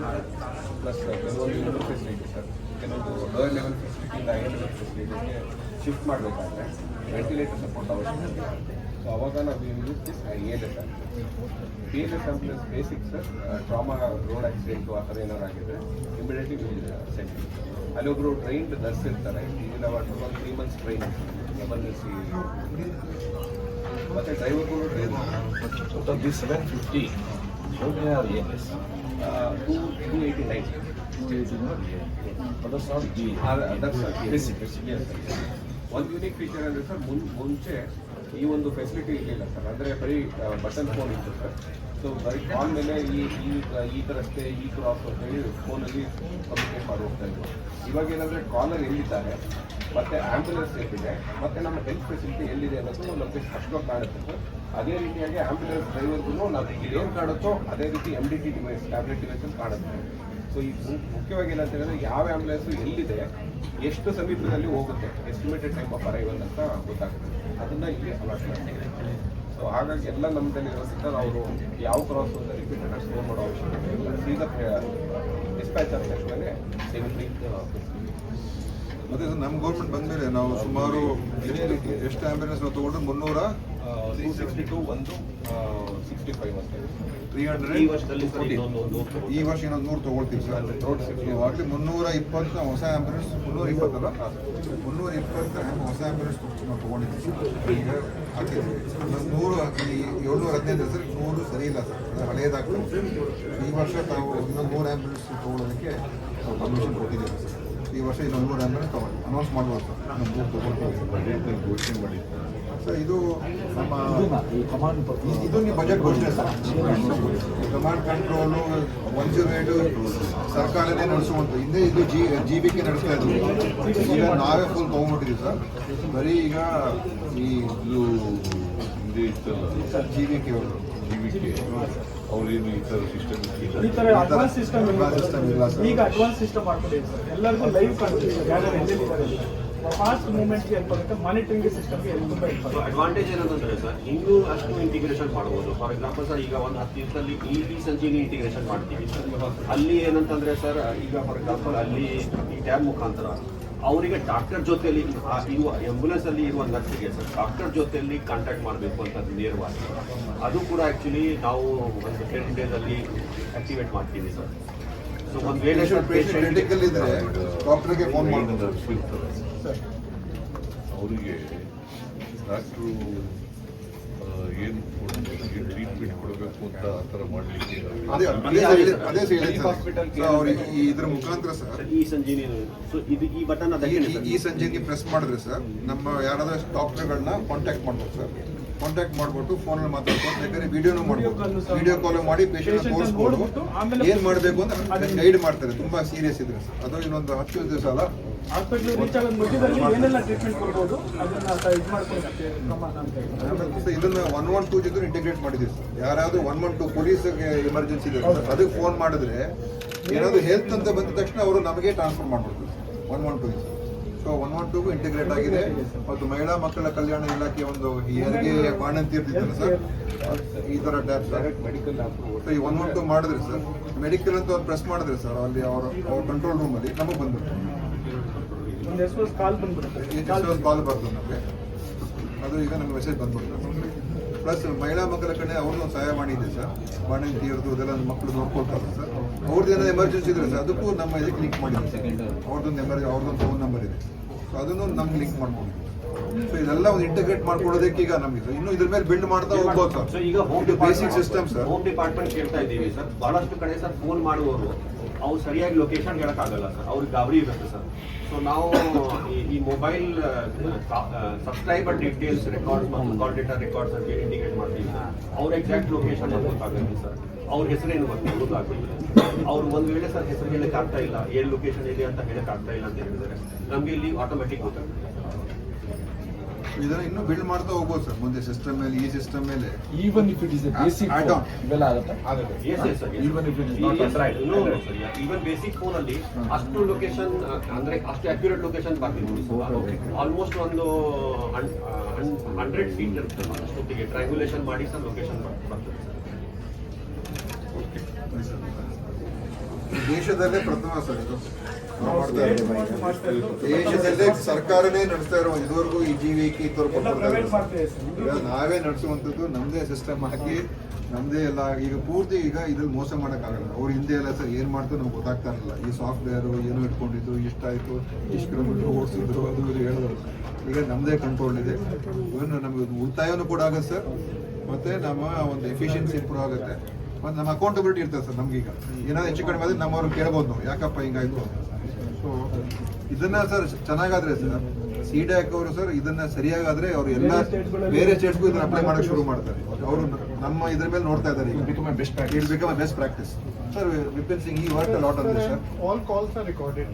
ಪ್ಲಸ್ ಕೆಲವೊಂದು ಲೆವೆಲ್ ಫೆಸಿಲಿಟಿ ಸರ್. ಕೆಲವೊಂದು ಲೋಯರ್ ಲೆವೆಲ್ ಫೆಸಿಲಿಟಿಯಿಂದ ಹೈ ಲೆವೆಲ್ ಫೆಸಿಲಿಟಿಗೆ ಶಿಫ್ಟ್ ಮಾಡಬೇಕಾದ್ರೆ ವೆಂಟಿಲೇಟರ್ ಸಪೋರ್ಟ್ ಅವಶ್ಯಕತೆ. ಸೊ ಅವಾಗ ನಾವು use this ALS ALS ambulance basic sir. Trauma, road accident ಆ ಥರ ಏನಾರು ಆಗಿದ್ರೆ ಇಮಿಡಿಯೇಟ್ಲಿ ಸೆಂಟ್. ಅಲ್ಲಿ ಒಬ್ಬರು ಟ್ರೈನ್ಡ್ ನರ್ಸ್ ಇರ್ತಾರೆ. ಈಗ ನಾವು 3 months ಟ್ರೈನ್ ಎಮರ್ಜೆನ್ಸಿ. ಮತ್ತು ಡ್ರೈವರ್ಗಳು train. Out of these 750, how many are ALS? 289. Others are G. Basic. Yes. ಒಂದು ಯೂನಿಕ್ ಫೀಚರ್ ಅಂದರೆ ಸರ್, ಮುಂಚೆ ಈ ಒಂದು ಫೆಸಿಲಿಟಿ ಇರಲಿಲ್ಲ ಸರ್. ಅಂದರೆ ಬರೀ ಬಟನ್ ಫೋನ್ ಇತ್ತು ಸರ್. ಸೊ ಬರೀ ಕಾಲ್ ಮೇಲೆ ಈ ಥರಷ್ಟೇ ಈ ಕ್ರಾಸ್ ಅಂತೇಳಿ ಫೋನಲ್ಲಿ ಕಮ್ಯುನಿಕೇಟ್ ಮಾಡಿ ಹೋಗ್ತಾ ಇದ್ರು. ಇವಾಗ ಏನಂದರೆ ಕಾಲರ್ ಎಲ್ಲಿದ್ದಾರೆ, ಮತ್ತು ಆ್ಯಂಬುಲೆನ್ಸ್ ಎಲ್ಲಿದೆ, ಮತ್ತು ನಮ್ಮ ಹೆಲ್ತ್ ಫೆಸಿಲಿಟಿ ಎಲ್ಲಿದೆ ಅನ್ನೋದು ನಮಗೆ ಸ್ಪಷ್ಟವಾಗಿ ಕಾಣುತ್ತೆ ಸರ್. ಅದೇ ರೀತಿಯಾಗಿ ಆ್ಯಂಬುಲೆನ್ಸ್ ಡ್ರೈವರ್ಗೂ ನಾವು ಏನು ಕಾಣುತ್ತೋ ಅದೇ ರೀತಿ MDT ಡಿವೈಸ್, ಟ್ಯಾಬ್ಲೆಟ್ ಡಿವೈಸಲ್ಲಿ ಕಾಣುತ್ತೆ. ಸೊ ಈ ಮುಖ್ಯವಾಗಿ ಏನಂತ ಹೇಳಿದ್ರೆ ಯಾವ ಆ್ಯಂಬುಲೆನ್ಸು ಎಲ್ಲಿದೆ, ಎಷ್ಟು ಸಮೀಪದಲ್ಲಿ ಹೋಗುತ್ತೆ, ಎಸ್ಟಿಮೇಟೆಡ್ ಟೈಮ್ ಆಫ್ ಅರೈವಲ್ ಅಂತ ಗೊತ್ತಾಗುತ್ತೆ. ಅದನ್ನು ಇಲ್ಲಿ ಅಲಾಟ್ ಮಾಡ್ತೀವಿ. ಸೊ ಹಾಗಾಗಿ ಎಲ್ಲ ನಮ್ಮದಲ್ಲಿ ಇರೋದ್ರಿಂದ ಅವರು ಯಾವ ಕ್ರಾಸ್ ಅಂತ ರಿಪೀಟೆಡ್ ಸ್ಟೋರ್ ಮಾಡೋ ಅವಶ್ಯಕತೆ ಇಲ್ಲ. ಸೀದಾ ಡಿಸ್ಪ್ಯಾಚ್ ಆದ ತಕ್ಷಣವೇ ಮತ್ತೆ ನಮ್ಮ ಗೌರ್ಮೆಂಟ್ ಬಂದಮೇಲೆ ನಾವು ಸುಮಾರು ಎಷ್ಟು ಆಂಬ್ಯುಲೆನ್ಸ್ ನಾವು ತಗೊಂಡು 262 ಒಂದು 65 ಅಂತ 300 ಈ ವರ್ಷದಲ್ಲಿ ಸರ್ ಇನ್ನೊಂದು ಈ ವರ್ಷ ಇನ್ನೊಂದು 100 ತಗೊಳ್ತೀವಿ ಸರ್. ಆಗಲಿ 320 ನಾವು ಹೊಸ ಆಂಬ್ಯುಲೆನ್ಸ್ 320 ಅಲ್ಲ 320 ಹೊಸ ಆಂಬ್ಯುಲೆನ್ಸ್ ನಾವು ತೊಗೊಂಡಿದ್ದೀವಿ ಸರ್. ಈಗ ಹಾಕಿದ್ವಿ 715 ಸರ್. 100 ಸರಿ ಇಲ್ಲ ಸರ್, ಅದು ಹಳೆಯದಾಗ್ತದೆ. ಈ ವರ್ಷ ತಾವು ಇನ್ನೊಂದು 100 ಆಂಬ್ಯುಲೆನ್ಸ್ ತೊಗೊಳ್ಳೋದಕ್ಕೆ ನಾವು ಪರ್ಮಿಷನ್ ಕೊಟ್ಟಿದ್ದೀವಿ ಸರ್. ಈ ವರ್ಷ ಇನ್ನೊಂದು 100 ಆಂಬ್ಯುಲೆನ್ಸ್ ತೊಗೊಂಡು ಅನೌನ್ಸ್ ಮಾಡ್ಬೋದು ಸರ್. ನಮ್ಮ 3 ತೊಗೊಳ್ತೀವಿ ಬಜೆಟ್ನಲ್ಲಿ ಘೋಷಣೆ ಮಾಡಿದ್ದಾರೆ ಸರ್. ಇದು ನಮ್ಮ Command ಇದು ನೀವು ಬಜೆಟ್ ಘೋಷಣೆ ಸರ್. ಕಮಾಂಡ್ ಕಂಟ್ರೋಲು 108 ಸರ್ಕಾರನೇ ನಡೆಸುವಂಥ. ಹಿಂದೆ ಇದು GBK ನಡೆಸ್ತಾ ಇದ್ರು. ಈಗ ನಾವೇ ಫುಲ್ ತೊಗೊಂಡ್ಬಿಟ್ಟಿದ್ದೀವಿ ಸರ್. ಬರೀ ಈಗ ಈ ಇದು ಹಿಂದೆ ಇತ್ತಲ್ಲ GBK ಅವರು GBK ಅವ್ರೇನು ಈ ಥರ ಸಿಸ್ಟಮ್ ಈ ತರ ಅಡ್ವಾನ್ಸ್ ಸಿಸ್ಟಮ್ ಇಲ್ಲ ಸರ್. ಈಗ ಅಡ್ವಾನ್ಸ್ ಸಿಸ್ಟಮ್ ಮಾಡ್ಕೊಂಡಿದ್ದೀವಿ ಸರ್. ಎಲ್ಲರಿಗೂ ಲೈವ್ ಕಾಣುತ್ತೆ ಯಾರು ಎಲ್ಲಿದ್ದಾರೆ ಫಾಸ್ಟ್ ಮೂವ್ಮೆಂಟ್ಗೆ ಹೆಲ್ಪ್ ಆಗುತ್ತೆ, ಮಾನಿಟರಿಂಗ್ ಸಿಸ್ಟಮ್ಗೆ ತುಂಬ ಹೆಲ್ಪ್ ಆಗುತ್ತೆ. ಅಡ್ವಾಂಟೇಜ್ ಏನಂತಂದ್ರೆ ಸರ್, ಇನ್ನೂ ಅಷ್ಟು ಇಂಟಿಗ್ರೇಷನ್ ಮಾಡ್ಬೋದು. ಫಾರ್ ಎಕ್ಸಾಂಪಲ್ ಸರ್, ಈಗ ಒಂದು 10 ದಿವಸದಲ್ಲಿ ಈ ಸಂಜೀವಿನಿ ಇಂಟಿಗ್ರೇಷನ್ ಮಾಡ್ತೀವಿ. ಅಲ್ಲಿ ಏನಂತಂದ್ರೆ ಸರ್, ಈಗ ಫಾರ್ ಎಕ್ಸಾಂಪಲ್ ಅಲ್ಲಿ ಈ ಟ್ಯಾಬ್ ಮುಖಾಂತರ ಅವರಿಗೆ ಡಾಕ್ಟರ್ ಜೊತೆಯಲ್ಲಿ ಇರುವ ಆಂಬ್ಯುಲೆನ್ಸ್ ಅಲ್ಲಿ ಇರುವ ನರ್ಸಿಗೆ ಸರ್ ಡಾಕ್ಟರ್ ಜೊತೆಯಲ್ಲಿ ಕಾಂಟ್ಯಾಕ್ಟ್ ಮಾಡಬೇಕು ಅಂತ ನೇರವಾಗಿ ಅದು ಕೂಡ ಆಕ್ಚುಲಿ ನಾವು ಒಂದು 10 ಡೇಸ್ ಅಲ್ಲಿ ಆಕ್ಟಿವೇಟ್ ಮಾಡ್ತೀವಿ ಸರ್. ಸೊ ಒಂದು ವೇಳೆ ಪೇಷಂಟ್ ಕ್ರಿಟಿಕಲ್ ಇದ್ರೆ ಡಾಕ್ಟರ್ಗೆ ಫೋನ್ ಮಾಡ್ಬೋದು. ಅವರಿಗೆ ಡಾಕ್ಟ್ರು ಏನು ಟ್ರೀಟ್ಮೆಂಟ್ ಕೊಡಬೇಕು ಅಂತ ಆ ಥರ ಮಾಡಲಿಕ್ಕೆ ಅದೇ ಸರ್ ಹೇಳಿದ್ದು Hospital ಸರ್. ಅವ್ರಿಗೆ ಇದ್ರ ಮುಖಾಂತರ ಸರ್ ಈ ಸಂಜೀವಿನಿ ಸೊ ಇದು ಈ ಬಟನ್ ಈ ಸಂಜೆಗೆ ಪ್ರೆಸ್ ಮಾಡಿದ್ರೆ ಸರ್ ನಮ್ಮ ಯಾರಾದ್ರೂ ಡಾಕ್ಟರ್ಗಳನ್ನ ಕಾಂಟ್ಯಾಕ್ಟ್ ಮಾಡ್ಬೋದು ಸರ್. ಕಾಂಟ್ಯಾಕ್ಟ್ ಮಾಡ್ಬಿಟ್ಟು ಫೋನಲ್ಲಿ ಮಾತಾಡ್ಕೊಂಡು ಬೇಕಾದ್ರೆ ವಿಡಿಯೋನು ಮಾಡ್ಬೋದು. ವಿಡಿಯೋ ಕಾಲ್ ಮಾಡಿ ಪೇಷಂಟ್ ತೋರಿಸ್ಬೋದು ಏನ್ ಮಾಡಬೇಕು ಅಂತ ಗೈಡ್ ಮಾಡ್ತಾರೆ. ತುಂಬಾ ಸೀರಿಯಸ್ ಇದ್ರೆ ಸರ್ ಅದು ಇನ್ನೊಂದು 10 ದಿವಸ ಅಲ್ಲ ಹಾಸ್ಪಿಟಲ್ ರೀಚ್ ಆಗೋ ಮಧ್ಯದಲ್ಲಿ ಏನೆಲ್ಲ ಟ್ರೀಟ್ಮೆಂಟ್ ಕೊಡ್ಬೋದು ಅದನ್ನ ಇದು ಮಾಡ್ಕೊಳ್ಳೋಕ್ಕೆ ಪ್ರಮಾಣ ಅಂತ ಹೇಳಿ. ಇದನ್ನ 112 ಜೊತೆ ಇಂಟಿಗ್ರೇಟ್ ಮಾಡಿದ್ದೀವಿ ಸರ್. ಯಾರಾದ್ರೂ 112 ಪೊಲೀಸ್ಗೆ ಎಮರ್ಜೆನ್ಸಿ ಇದೆ ಸರ್, ಅದಕ್ಕೆ ಫೋನ್ ಮಾಡಿದ್ರೆ ಏನಾದ್ರು ಹೆಲ್ತ್ ಅಂತ ಬಂದ ತಕ್ಷಣ ಅವರು ನಮಗೆ ಟ್ರಾನ್ಸ್ಫರ್ ಮಾಡ್ಬಿಡ್ತಾರೆ 112. ಸೊ 112 ಇಂಟಿಗ್ರೇಟ್ ಆಗಿದೆ. ಮತ್ತು ಮಹಿಳಾ ಮಕ್ಕಳ ಕಲ್ಯಾಣ ಇಲಾಖೆ ಒಂದು ಹೆರಿಗೆ ಬಾಣಂತಿ ಇರ್ತಿದ್ದಾರೆ ಸರ್, ಈ ತರ ಟ್ಯಾಬ್ ಸರ್. ಮೆಡಿಕಲ್ ಸೊ ಈ 112 ಮಾಡಿದ್ರೆ ಸರ್ ಮೆಡಿಕಲ್ ಅಂತ ಅವ್ರು ಪ್ರೆಸ್ ಮಾಡಿದ್ರೆ ಸರ್ ಅಲ್ಲಿ ಅವ್ರ ಕಂಟ್ರೋಲ್ ರೂಮ್ ಅಲ್ಲಿ ನಮಗೆ ಬಂದ್ಬಿಡ್ತಾರೆ. ಒಂದು SOS ಕಾಲ್ ಬಂದ್ಬಿಡುತ್ತೆ. ಕಾಲ್ ಬರ್ತದೆ ನಮಗೆ, ಅದು ಈಗ ನಮ್ಗೆ ಮೆಸೇಜ್ ಬಂದ್ಬಿಡ್ತಾರೆ. ಪ್ಲಸ್ ಮಹಿಳಾ ಮಕ್ಕಳ ಕಡೆ ಅವ್ರದ್ದು ಸಹಾಯವಾಣಿ ಇದೆ ಸರ್. ಬಾಣಂತಿ ಇರೋದು ಅದೆಲ್ಲ ಮಕ್ಕಳು ನೋಡ್ಕೊಳ್ತಾರೆ ಸರ್. ಅವ್ರದ್ದು ಏನಾದ್ರು ಎಮರ್ಜೆನ್ಸಿ ಇದ್ರೆ ಸರ್ ಅದಕ್ಕೂ ನಮ್ಮ ಇದಕ್ಕೆ ಲಿಂಕ್ ಮಾಡಿದ್ದೀವಿ. ಅವ್ರದ್ದೊಂದು ಫೋನ್ ನಂಬರ್ ಇದೆ, ಸೊ ಅದನ್ನು ನಮ್ಗೆ ಲಿಂಕ್ ಮಾಡ್ಕೊಂಡಿದ್ದೀವಿ. ಸೊ ಇದೆಲ್ಲ ಒಂದು ಇಂಟಿಗ್ರೇಟ್ ಮಾಡ್ಕೊಳ್ಳೋದಕ್ಕೆ ಈಗ ನಮಗೆ ಇನ್ನು ಇದ್ರ ಮೇಲೆ ಬಿಲ್ಡ್ ಮಾಡ್ತಾ ಹೋಗ್ಬೋದು ಸರ್. ಸೊ ಈಗ home basic system sir. Home department ಕೇಳ್ತಾ ಇದ್ದೀವಿ ಸರ್. ಬಹಳಷ್ಟು ಕಡೆ ಸರ್ ಫೋನ್ ಮಾಡುವವರು ಅವ್ರು ಸರಿಯಾಗಿ ಲೊಕೇಶನ್ ಹೇಳಕ್ಕಾಗಲ್ಲ ಸರ್, ಅವ್ರಿಗೆ ಗಾಬರಿ ಇರುತ್ತೆ ಸರ್. ಸೊ ನಾವು ಈ ಮೊಬೈಲ್ ಸಬ್ಸ್ಕ್ರೈಬರ್ ಡೀಟೇಲ್ಸ್ ರೆಕಾರ್ಡ್ಸ್ ಮತ್ತು ಕಾಲ್ ಡೇಟಾ ರೆಕಾರ್ಡ್ಸ್ ಅಂತ ಇಂಡಿಕೇಟ್ ಮಾಡ್ತೀವಿ. ಅವ್ರ ಎಕ್ಸಾಕ್ಟ್ ಲೊಕೇಶನ್ ಗೊತ್ತಾಗುತ್ತೆ ಸರ್. ಅವ್ರ ಹೆಸರೇನು ಗೊತ್ತಾಗುತ್ತೆ. ಅವ್ರು ಒಂದು ವೇಳೆ ಸರ್ ಹೆಸರು ಹೇಳಕ್ ಆಗ್ತಾ ಇಲ್ಲ, ಏನ್ ಲೊಕೇಶನ್ ಇದೆ ಅಂತ ಹೇಳಕ್ ಆಗ್ತಾ ಇಲ್ಲ ಅಂತ ಹೇಳಿದ್ರೆ ನಮ್ಗೆ ಇಲ್ಲಿ ಆಟೋಮೆಟಿಕ್ ಗೊತ್ತಾಗುತ್ತೆ. ಇದನ್ನ ಇನ್ನೂ ಬಿಲ್ಡ್ ಮಾಡ್ತಾ ಹೋಗ್ಬೋದು ಸರ್ ಮುಂದೆ ಸಿಸ್ಟಮ್ ಮೇಲೆ. ಈ ಸಿಸ್ಟಮ್ ಮೇಲೆ Even if it is a basic Add phone, on. ಇವೆಲ್ಲ ಆಗುತ್ತೆ. Even if it is not Android. Even basic phone ಅಲ್ಲಿ ಅಷ್ಟು ಲೊಕೇಶನ್ ಅಂದ್ರೆ ಅಷ್ಟು ಅಕ್ಯುರೇಟ್ ಲೊಕೇಶನ್ ಬರ್ತಿದ್ವಿ. ಆಲ್ಮೋಸ್ಟ್ ಒಂದು 100 ಫೀಟ್ ಇರುತ್ತೆ ಅಷ್ಟೊತ್ತಿಗೆ ಟ್ರಯಾಂಗುಲೇಷನ್ ಮಾಡಿ ಸರ್ ಲೊಕೇಶನ್ ಬರ್ತದೆ. ದೇಶದಲ್ಲೇ ಪ್ರಥಮ ಸರ್ ಇದು ನಾವು ಮಾಡ್ತಾ ಇರೋದು. ದೇಶದಲ್ಲೇ ಸರ್ಕಾರನೇ ನಡೆಸ್ತಾ ಇರೋ ಇದುವರೆಗೂ ಈ GVK ಪ್ರೈವೇಟ್ ಮಾಡ್ತೇವೆ ಸರ್. ಈಗ ನಾವೇ ನಡೆಸುವಂಥದ್ದು ನಮ್ದೇ ಸಿಸ್ಟಮ್ ಹಾಕಿ ನಮ್ದೇ ಎಲ್ಲ. ಈಗ ಪೂರ್ತಿ ಈಗ ಇದ್ರಲ್ಲಿ ಮೋಸ ಮಾಡೋಕ್ಕಾಗಲ್ಲ. ಅವ್ರು ಹಿಂದೆ ಎಲ್ಲ ಸರ್ ಏನ್ ಮಾಡ್ತಾರೆ ನಮ್ಗೆ ಗೊತ್ತಾಗ್ತಾ ಇರಲಿಲ್ಲ. ಈ ಸಾಫ್ಟ್ವೇರ್ ಏನೋ ಇಟ್ಕೊಂಡಿದ್ದು ಇಷ್ಟಾಯ್ತು, ಇಷ್ಟು ಕಿಲೋಮೀಟರ್ ಓಡಿಸಿದ್ರು, ಅದು ಇದು ಹೇಳಿದ್ರು. ಈಗ ನಮ್ದೇ ಕಂಟ್ರೋಲ್ ಇದೆ. ಇವನ್ ನಮ್ಗೆ ಉಳಿತಾಯನೂ ಕೂಡ ಆಗುತ್ತೆ ಸರ್, ಮತ್ತೆ ನಮ್ಮ ಒಂದು ಎಫಿಷಿಯನ್ಸಿ ಇಂಪ್ರೂವ್ ಆಗುತ್ತೆ. ಮತ್ತು ನಮ್ಮ ಅಕೌಂಟಬಿಲಿಟಿ ಇರ್ತದೆ ಸರ್. ನಮ್ಗೀಗ ಏನಾದ್ರು ಹೆಚ್ಚು ಕಡಿಮೆ ಆದರೆ ನಮ್ಮವ್ರು ಕೇಳ್ಬೋದು ನಾವು ಯಾಕಪ್ಪ ಹಿಂಗಾಯ್ತು. ಸೊ ಇದನ್ನ ಸರ್ ಚೆನ್ನಾಗಾದ್ರೆ ಸರ್ CDAC ಅವರು ಸರ್ ಇದನ್ನ ಸರಿಯಾಗಾದ್ರೆ ಅವ್ರು ಎಲ್ಲ ಬೇರೆ ಸ್ಟೇಟ್ಸ್ಗೂ ಇದನ್ನ ಅಪ್ಲೈ ಮಾಡಕ್ಕೆ ಶುರು ಮಾಡ್ತಾರೆ. ಅವರು ನಮ್ಮ ಇದ್ರ ಮೇಲೆ ನೋಡ್ತಾ ಇದ್ದಾರೆ. ಈಗ become best practice sir. Vipin Singh ಈ ವರ್ಕ್ ಲಾಟ್ ಅಂದ್ರೆ sir all calls are recorded.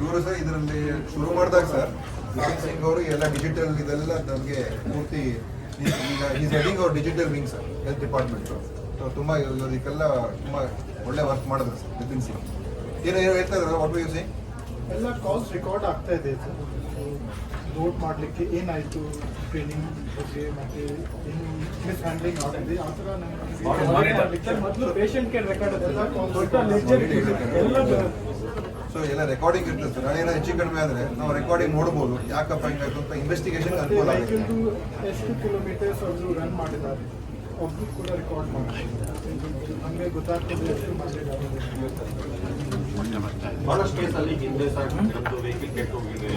ಇವರು ಸರ್ ಇದರಲ್ಲಿ ಶುರು ಮಾಡಿದಾಗ ಸರ್ ವಿಪಿನ್ ಸಿಂಗ್ ಅವರು ಎಲ್ಲ ಡಿಜಿಟಲ್ ಇದೆಲ್ಲ ನಮಗೆ ಪೂರ್ತಿ ಈಗ ಈಸ್ ಹೆಡಿಂಗ್ ಅವ್ರ digital wing sir health department. ತುಂಬ ಇದಕ್ಕೆಲ್ಲ ತುಂಬ ಒಳ್ಳೆ ವರ್ಕ್ ಮಾಡಿದ್ರು ಸರ್ ವಿಪಿನ್ ಸಿಂಗ್. ಏನೋ ಹೇಳ್ತಾ ಇದ್ದಾರೆ ವಾಟ್ ಯು ಸೇಯಿಂಗ್? ಎಲ್ಲ ಕಾಲ್ಸ್ ರೆಕಾರ್ಡ್ ಆಗ್ತಾ ಇದೆ ಸರ್. ನೋಟ್ ಮಾಡಲಿಕ್ಕೆ ಏನಾಯಿತು ಟ್ರೈನಿಂಗ್ ಬಗ್ಗೆ ಮತ್ತೆ ಏನು ಮಿಸ್ ಹ್ಯಾಂಡ್ಲಿಂಗ್ ಆಗಿದೆ ಆ ಥರ ನಮಗೆ ಮೊದಲು ಪೇಷಂಟ್ಗೆ ರೆಕಾರ್ಡ್ ಎಲ್ಲ ಸೊ ಎಲ್ಲ ರೆಕಾರ್ಡಿಂಗ್ ಇರ್ತದೆ ಸರ್. ಏನೋ ಹೆಚ್ಚು ಕಡಿಮೆ ಆದರೆ ನಾವು ರೆಕಾರ್ಡಿಂಗ್ ನೋಡ್ಬೋದು ಯಾಕಪ್ಪ ಹಿಂಗಾಯ್ತು ಅಂತ ಇನ್ವೆಸ್ಟಿಗೇಷನ್ ಅನುಕೂಲ ಆಗುತ್ತೆ. ಎಷ್ಟು ಕಿಲೋಮೀಟರ್ಸ್ ಅವರು ರನ್ ಮಾಡಿದ್ದಾರೆ ಒಬ್ರು ಕೂಡ ರೆಕಾರ್ಡ್ ಮಾಡ್ತಾರೆ. ನಮಗೆ ಗೊತ್ತಾಗ್ತದೆ ಎಷ್ಟು ಮಾಡಿದ್ದಾರೆ. ಬಹಳಷ್ಟು ಕೇಸಲ್ಲಿ ಹಿಂದೆ ಸರ್ ನಮ್ಮದು ವೆಹಿಕಲ್ ಕೆಟ್ಟು ಹೋಗಿದೆ.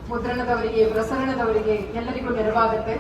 ಮುದ್ರಣದವರಿಗೆ, ಪ್ರಸರಣದವರಿಗೆ ಎಲ್ಲರಿಗೂ ನೆರವಾಗುತ್ತೆ.